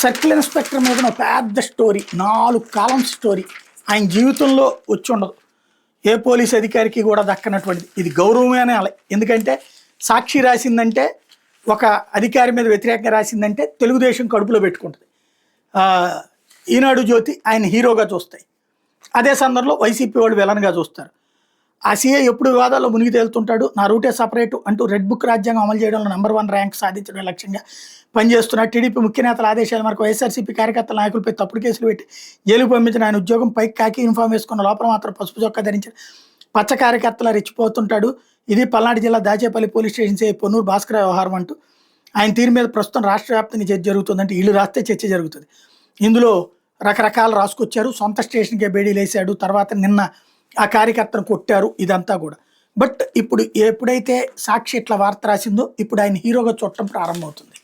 Circle inspector మీద ఒక పెద్ద స్టోరీ, 4 కాలమ్స్ స్టోరీ. ఆయన జీవితంలో వచ్చి ఉండదు, ఏ పోలీస్ అధికారికి కూడా దక్కనటువంటిది. ఇది గౌరవమే అనాలి. ఎందుకంటే సాక్షి రాసిందంటే, ఒక అధికారి మీద వ్యతిరేకంగా రాసిందంటే తెలుగుదేశం కడుపులో పెట్టుకుంటుంది. ఈనాడు జ్యోతి ఆయన హీరోగా చూస్తాయి, అదే సందర్భంలో వైసీపీ వాళ్ళు విలన్గా చూస్తారు. ఆ సీఏ ఎప్పుడు వివాదాల్లో మునిగి తేలుతుంటాడు. నా రూటే సపరేటు అంటూ రెడ్ బుక్ రాజ్యాంగం అమలు చేయడంలో నెంబర్ 1 ర్యాంక్ సాధించడం లక్ష్యంగా పనిచేస్తున్నాడు. టీడీపీ ముఖ్య నేతల ఆదేశాల మేరకు వైఎస్ఆర్సీపీ కార్యకర్తల నాయకులపై తప్పుడు కేసులు పెట్టి జైలుకు పంపించిన ఆయన ఉద్యోగం పైకి కాకి యూనిఫామ్ వేసుకున్న లోపల మాత్రం పసుపు చొక్కా ధరించిన పచ్చ కార్యకర్తల రెచ్చిపోతుంటాడు. ఇది పల్నాడు జిల్లా దాచేపల్లి పోలీస్ స్టేషన్ సే పొన్నూరు భాస్కర వ్యవహారం అంటూ ఆయన తీరు మీద ప్రస్తుతం రాష్ట్ర వ్యాప్తంగా చర్చ జరుగుతుందంటే, వీళ్ళు రాస్తే చర్చ జరుగుతుంది. ఇందులో రకరకాలు రాసుకొచ్చారు. సొంత స్టేషన్కే బేడీలు వేసాడు, తర్వాత నిన్న ఆ కార్యకర్తను కొట్టారు, ఇదంతా కూడా. బట్ ఇప్పుడు ఎప్పుడైతే సాక్షి ఇట్లా వార్త రాసిందో, ఇప్పుడు ఆయన హీరోగా చూడటం ప్రారంభమవుతుంది.